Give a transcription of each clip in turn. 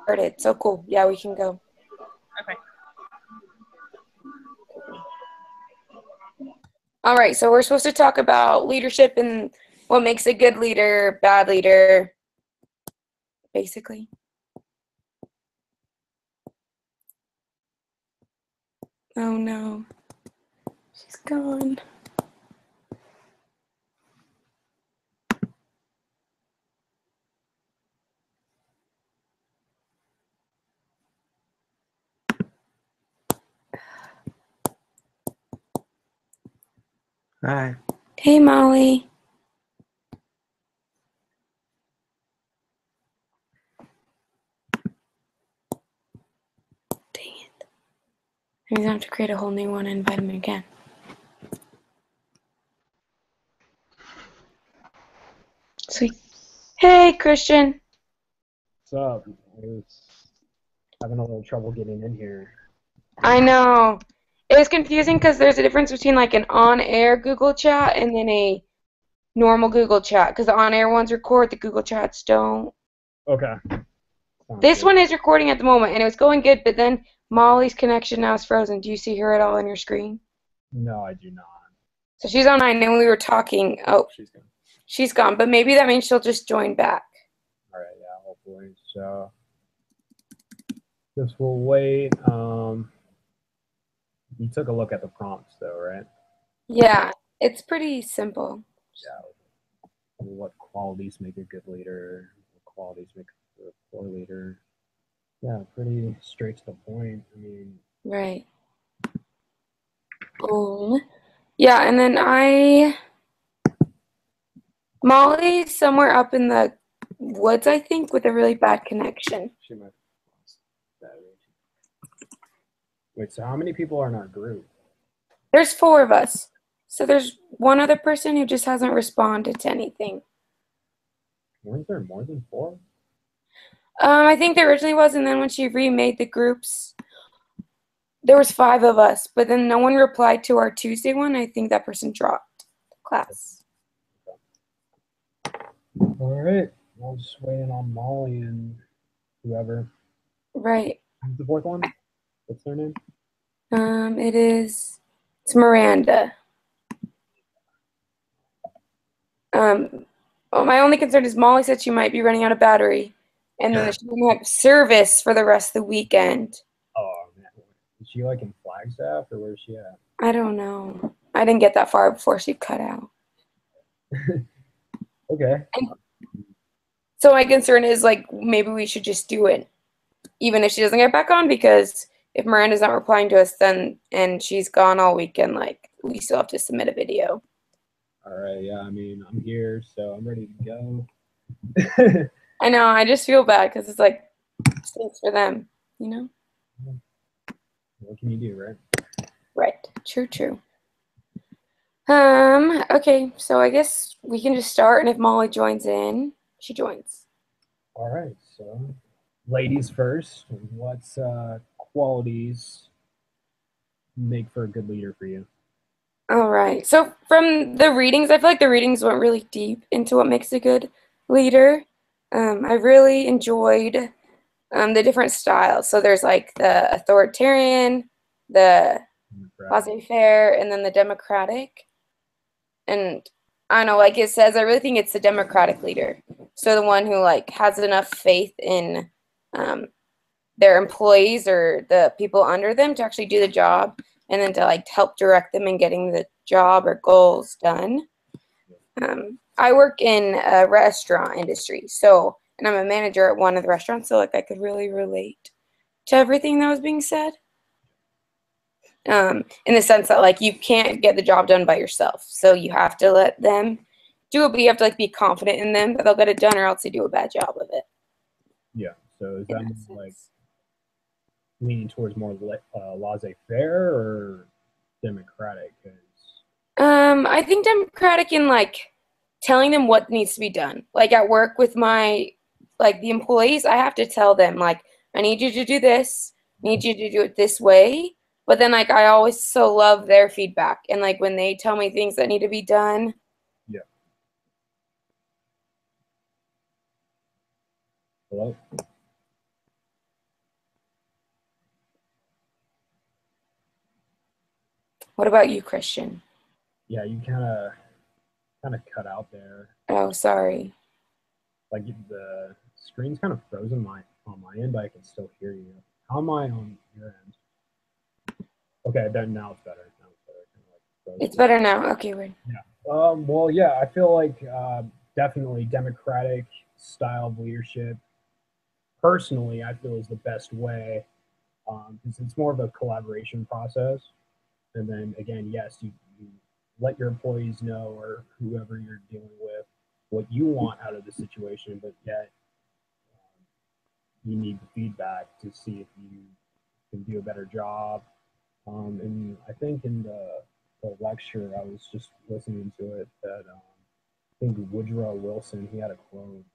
Started. So cool. Yeah, we can go. Okay. All right, so we're supposed to talk about leadership and what makes a good leader, bad leader, basically. Oh no, she's gone. Hi. Hey, Molly. Dang it. I'm gonna have to create a whole new one and invite him again. Sweet. Hey, Christian. What's up? I was having a little trouble getting in here. I know. It was confusing because there's a difference between like an on-air Google chat and then a normal Google chat because the on-air ones record, the Google chats don't. Okay. Sounds This good. one is recording at the moment and it was going good, but then Molly's connection now is frozen. Do you see her at all on your screen? No, I do not. So she's online and we were talking. Oh, She's gone. she's gone, but maybe that means she'll just join back. All right, yeah, hopefully. So, guess we'll wait. You took a look at the prompts, though, right? Yeah, it's pretty simple. Yeah. What qualities make a good leader? What qualities make a poor leader? Yeah, pretty straight to the point. I mean, Right. Yeah, and then Molly's somewhere up in the woods, I think, with a really bad connection. she might have lost battery. Wait, so how many people are in our group? There's 4 of us. So there's one other person who just hasn't responded to anything. Weren't there more than 4? I think there originally was, and then when she remade the groups, there was 5 of us, but then no one replied to our Tuesday one. I think that person dropped the class. All right. I'll just waiting on Molly and whoever. Right. Who's the 4th one? What's their name? It's Myranda. Well, my only concern is Molly said she might be running out of battery, and then she won't have service for the rest of the weekend. Oh, man. Is she like in Flagstaff or where's she at? I don't know. I didn't get that far before she cut out. Okay. So my concern is like maybe we should just do it, even if she doesn't get back on, because if Miranda's not replying to us, then and she's gone all weekend, like we still have to submit a video. All right. Yeah. I mean, I'm here, so I'm ready to go. I know. I just feel bad because it's like stinks for them, you know. What can you do, right? Right. True. True. Okay. So I guess we can just start, and if Molly joins in, she joins. All right. So, ladies first. What's qualities make for a good leader for you? All right. So from the readings, I feel like the readings went really deep into what makes a good leader. I really enjoyed the different styles. So there's like the authoritarian, the laissez-faire, and then the democratic. And I don't know, like it says, I really think it's the democratic leader. So the one who like has enough faith in their employees or the people under them to actually do the job, and then to like help direct them in getting the job or goals done. I work in a restaurant industry, so, and I'm a manager at one of the restaurants, so like I could really relate to everything that was being said. In the sense that like you can't get the job done by yourself, so you have to let them do it, but you have to like be confident in them that they'll get it done, or else they do a bad job of it. Yeah. So is that like leaning towards more laissez-faire or democratic? I think democratic in like telling them what needs to be done. Like at work with my like the employees, I have to tell them like I need you to do this, need you to do it this way. But then like I always so love their feedback, and like when they tell me things that need to be done. Yeah. Hello? What about you, Christian? Yeah, you kind of cut out there. Oh, sorry. Like the screen's kind of frozen on my end, but I can still hear you. How am I on your end? Okay, then now it's better. Now it's better. Kind of like It's frozen. better now. Okay, weird. Yeah. Well, yeah, I feel like definitely democratic style of leadership. Personally, I feel is the best way because it's more of a collaboration process. And then again, yes, you let your employees know or whoever you're dealing with what you want out of the situation, but yet you need the feedback to see if you can do a better job. And I think in the lecture, I was just listening to it that I think Woodrow Wilson, he had a quote,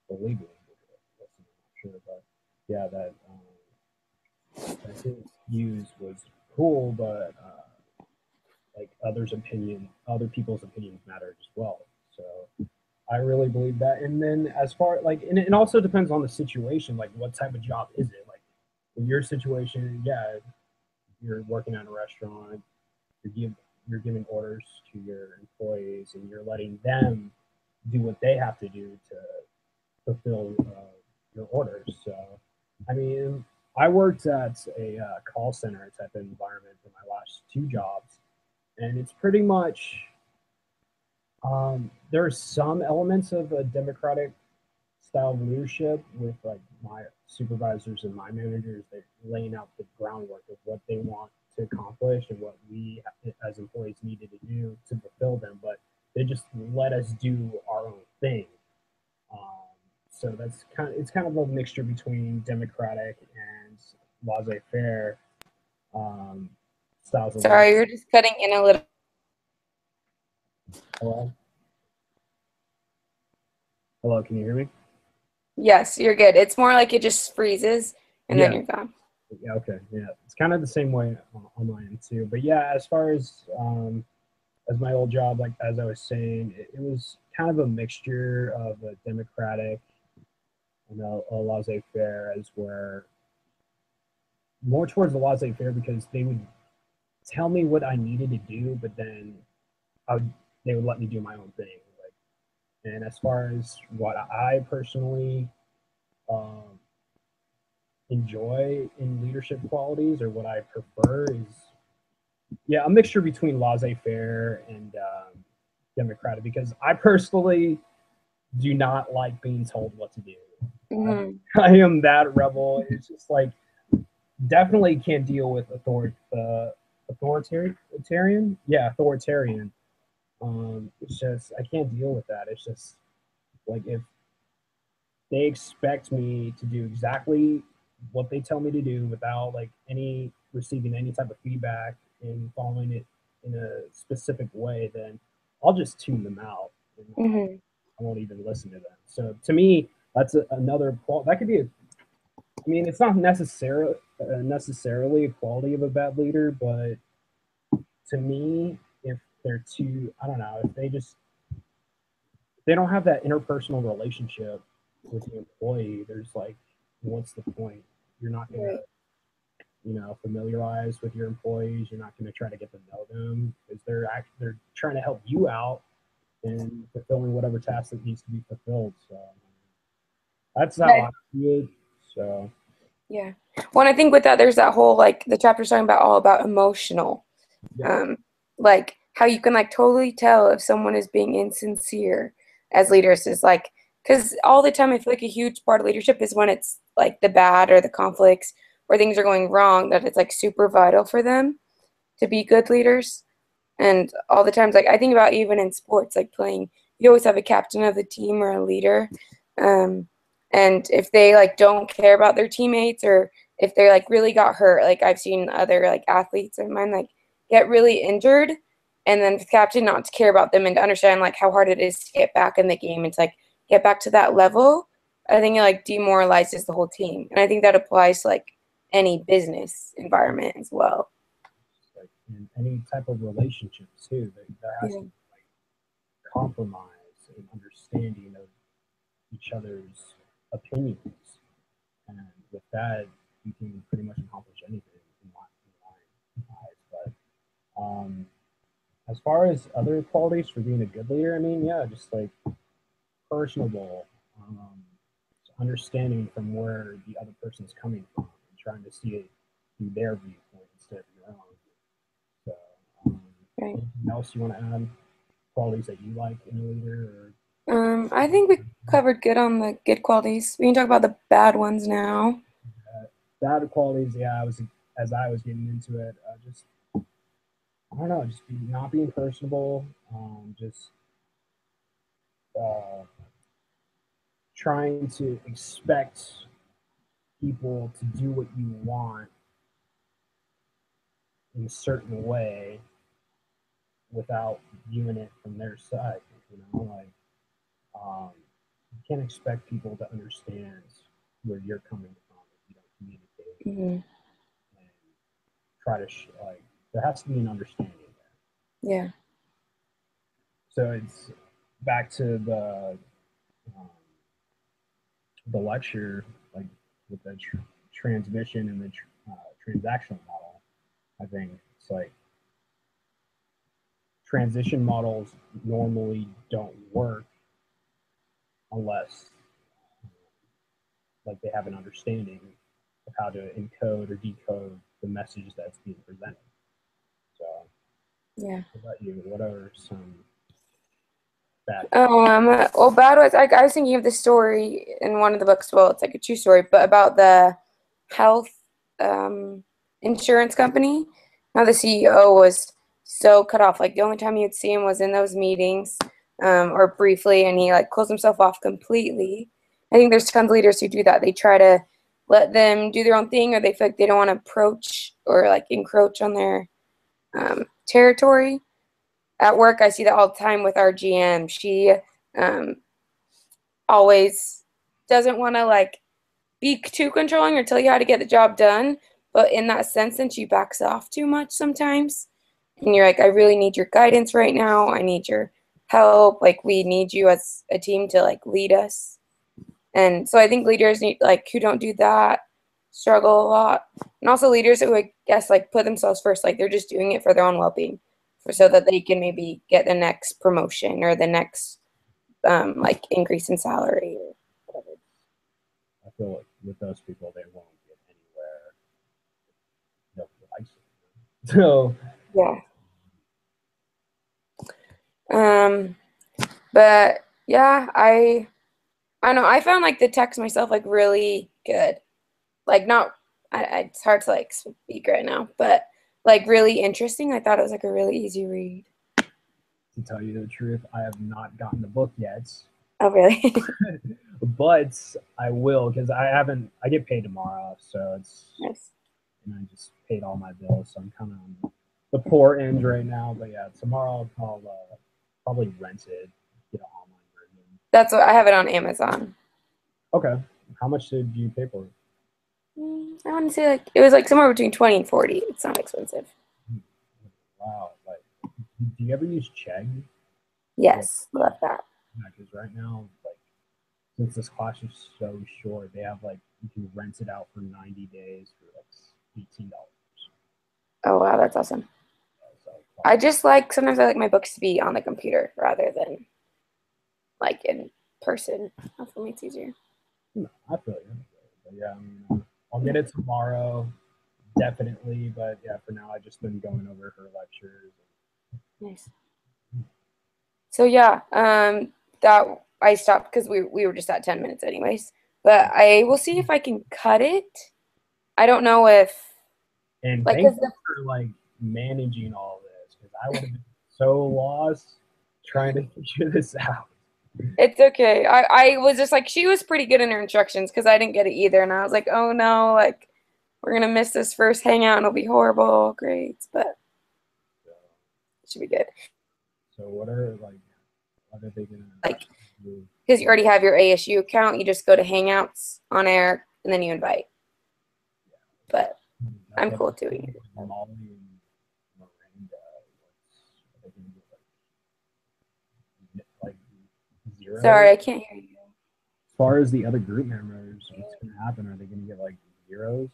believe me, Woodrow Wilson, I'm not sure, but yeah, that his views was cool, but like other people's opinions mattered as well. So I really believe that. And then as far like, and it also depends on the situation. Like, what type of job is it? Like, in your situation, yeah, you're working at a restaurant, you're giving orders to your employees, and you're letting them do what they have to do to fulfill your orders. So, I mean, I worked at a call center type of environment for my last two jobs, and it's pretty much there are some elements of a democratic style of leadership with like my supervisors and my managers. They're laying out the groundwork of what they want to accomplish and what we as employees needed to do to fulfill them, but they just let us do our own thing. Um, so it's kind of a mixture between democratic and laissez-faire um, styles of leadership. Sorry, you're just cutting in a little. Hello, hello, can you hear me? Yes, you're good. It's more like it just freezes and then Yeah, you're gone. yeah, okay, yeah. It's kind of the same way on my end too. But yeah, as my old job, like as I was saying, it was kind of a mixture of a democratic and a laissez-faire, as where more towards the laissez-faire because they would tell me what I needed to do, but then I would, they would let me do my own thing. Like, and as far as what I personally um, enjoy in leadership qualities or what I prefer is yeah, a mixture between laissez-faire and democratic because I personally do not like being told what to do. Hmm. I am that rebel. It's just like definitely can't deal with authoritarian. Yeah, authoritarian. It's just I can't deal with that. It's just like if they expect me to do exactly what they tell me to do without like any receiving any type of feedback and following it in a specific way, then I'll just tune them out and Hmm. I won't even listen to them. So to me, that's another that could be a. I mean, it's not necessarily a quality of a bad leader, but to me, if they're too, I don't know, if they don't have that interpersonal relationship with the employee, there's like, what's the point? You're not gonna, Right. familiarize with your employees. You're not gonna try to get to know them because they're trying to help you out in fulfilling whatever task that needs to be fulfilled. So that's how I see it. So Yeah. Well, and I think with that, there's that whole like the chapter's talking about all about emotional, yeah, um, like how you can like totally tell if someone is being insincere as leaders is like because all the time I feel like a huge part of leadership is when it's like the bad or the conflicts or things are going wrong that it's like super vital for them to be good leaders. And all the times, like I think about even in sports, like playing, you always have a captain of the team or a leader. Um, and if they like don't care about their teammates or if they're like really got hurt, like I've seen other like athletes of mine like get really injured, and then the captain not to care about them and to understand like how hard it is to get back in the game and to like get back to that level. I think it like demoralizes the whole team, and I think that applies to like any business environment as well. like in any type of relationship too, there has to Yeah. be like compromise and understanding of each other's opinions, and with that, you can pretty much accomplish anything in my eyes. But Um, as far as other qualities for being a good leader, I mean, yeah, just like personable, understanding from where the other person's coming from, and trying to see it through their viewpoint instead of your own. So, Right. anything else you want to add? Qualities that you like in a leader? I think we covered good on the good qualities. We can talk about the bad ones now. Bad qualities, yeah, as I was getting into it, just I don't know, just not being personable, just uh, trying to expect people to do what you want in a certain way without viewing it from their side. Like you can't expect people to understand where you're coming from if you don't communicate Hmm. and try to like. There has to be an understanding there. Yeah. So it's back to um, the lecture, like with the transmission and the transactional model. I think it's like transition models normally don't work unless like they have an understanding of how to encode or decode the message that's being presented. So, Yeah. what about you? What are some bad? Well, bad was I was thinking of the story in one of the books. Well, it's like a true story, but about the health um, insurance company. Now the CEO was so cut off. Like the only time you'd see him was in those meetings, or briefly, and he like closed himself off completely. I think there's tons of leaders who do that. They try to let them do their own thing, or they feel like they don't want to approach or like encroach on their territory. At work, I see that all the time with our GM. She um, always doesn't want to like be too controlling or tell you how to get the job done. But in that sense, then she backs off too much sometimes. And you're like, I really need your guidance right now. I need your help. Like, we need you as a team to like lead us. And so I think leaders need like who don't do that struggle a lot. And also leaders who I guess like put themselves first, like they're just doing it for their own well-being, for so that they can maybe get the next promotion or the next like increase in salary or whatever. I feel like with those people, they won't get anywhere. Nobody likes it. So, Yeah. Um, but yeah, I don't know. I found like the text myself like really good. Like not it's hard to like speak right now, but like really interesting. I thought it was like a really easy read. to tell you the truth, I have not gotten the book yet, Oh, really? but I will because I haven't. I get paid tomorrow, so it's Nice. and I just paid all my bills, so I'm kind of on the poor end right now. But yeah, tomorrow I'll probably rent it, get an online version. That's what I have it on Amazon. Okay, how much did you pay for it? I want to say like it was like somewhere between 20 and 40. It's not expensive. Wow, like, do you ever use Chegg? Like, Yes, love that. because right now, like, since this class is so short, they have like you can rent it out for 90 days for like $18. Oh wow, that's awesome. So, I just like sometimes I like my books to be on the computer rather than like in person. For me, it's easier. no, I feel you. But yeah, I mean, I'll get it tomorrow, definitely. But yeah, for now, I've just been going over her lectures. Nice. So yeah, that I stopped because we were just at 10 minutes anyways. But I will see if I can cut it. I don't know if And like thank because you for like managing all this because I would have been so lost trying to figure this out. it's okay. I was just like she was pretty good in her instructions because I didn't get it either, and I was like, oh no, like we're gonna miss this first hangout and it'll be horrible grades, but So, it should be good. so what are they gonna Like do? because you already have your ASU account, you just go to Hangouts on air and then you invite. But I'm Okay, cool doing it. Molly and Miranda, are they gonna get like zero? Sorry, I can't hear you. As far as the other group members, what's gonna happen? Are they gonna get like zeros?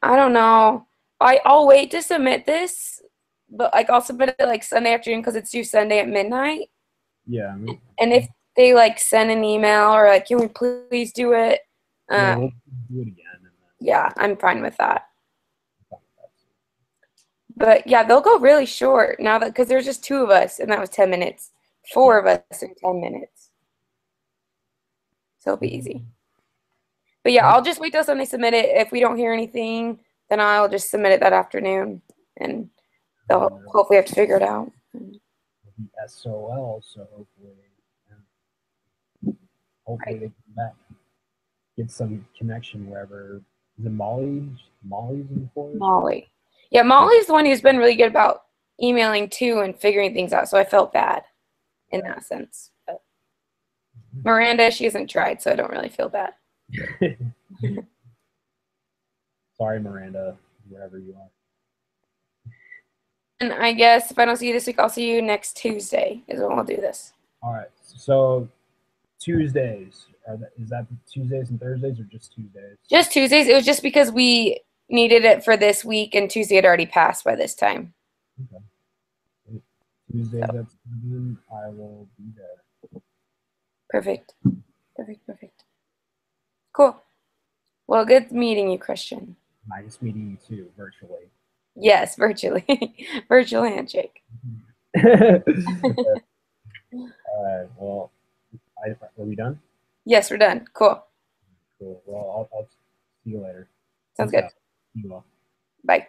I don't know. I'll wait to submit this but like I'll submit it like Sunday afternoon because it's due Sunday at midnight. Yeah, I mean, And if they like send an email or like, can we please do it? yeah, Uh, we'll do it again. And then yeah, I'm fine with that. talk about But yeah, they'll go really short now that because there's just two of us, and that was 10 minutes. it. Four of us in 10 minutes, so it'll be easy. But yeah, Yeah. I'll just wait till Sunday submit it. If we don't hear anything, then I'll just submit it that afternoon, and they'll hopefully have to figure it out. SOL, so hopefully Right. they come back, get some connection wherever. Is it Molly? Molly's in the forest. Molly. Yeah, Molly's the one who's been really good about emailing too and figuring things out, so I felt bad in that sense. But Myranda, she hasn't tried, so I don't really feel bad. Sorry, Myranda, wherever you are. And I guess if I don't see you this week, I'll see you next Tuesday is when we'll do this. All right. So Tuesdays is that Tuesdays and Thursdays or just Tuesdays? Just Tuesdays. It was just because we needed it for this week, and Tuesday had already passed by this time. Okay. Tuesdays at 7. I will be there. Perfect. Perfect. Perfect. Cool. Well, good meeting you, Christian. Nice meeting you too, virtually. Yes, virtually. Virtual handshake. All right. Well, are we done? Yes, we're done. Cool. Cool. Well, I'll see you later. Sounds Peace good. out. See you all. Bye.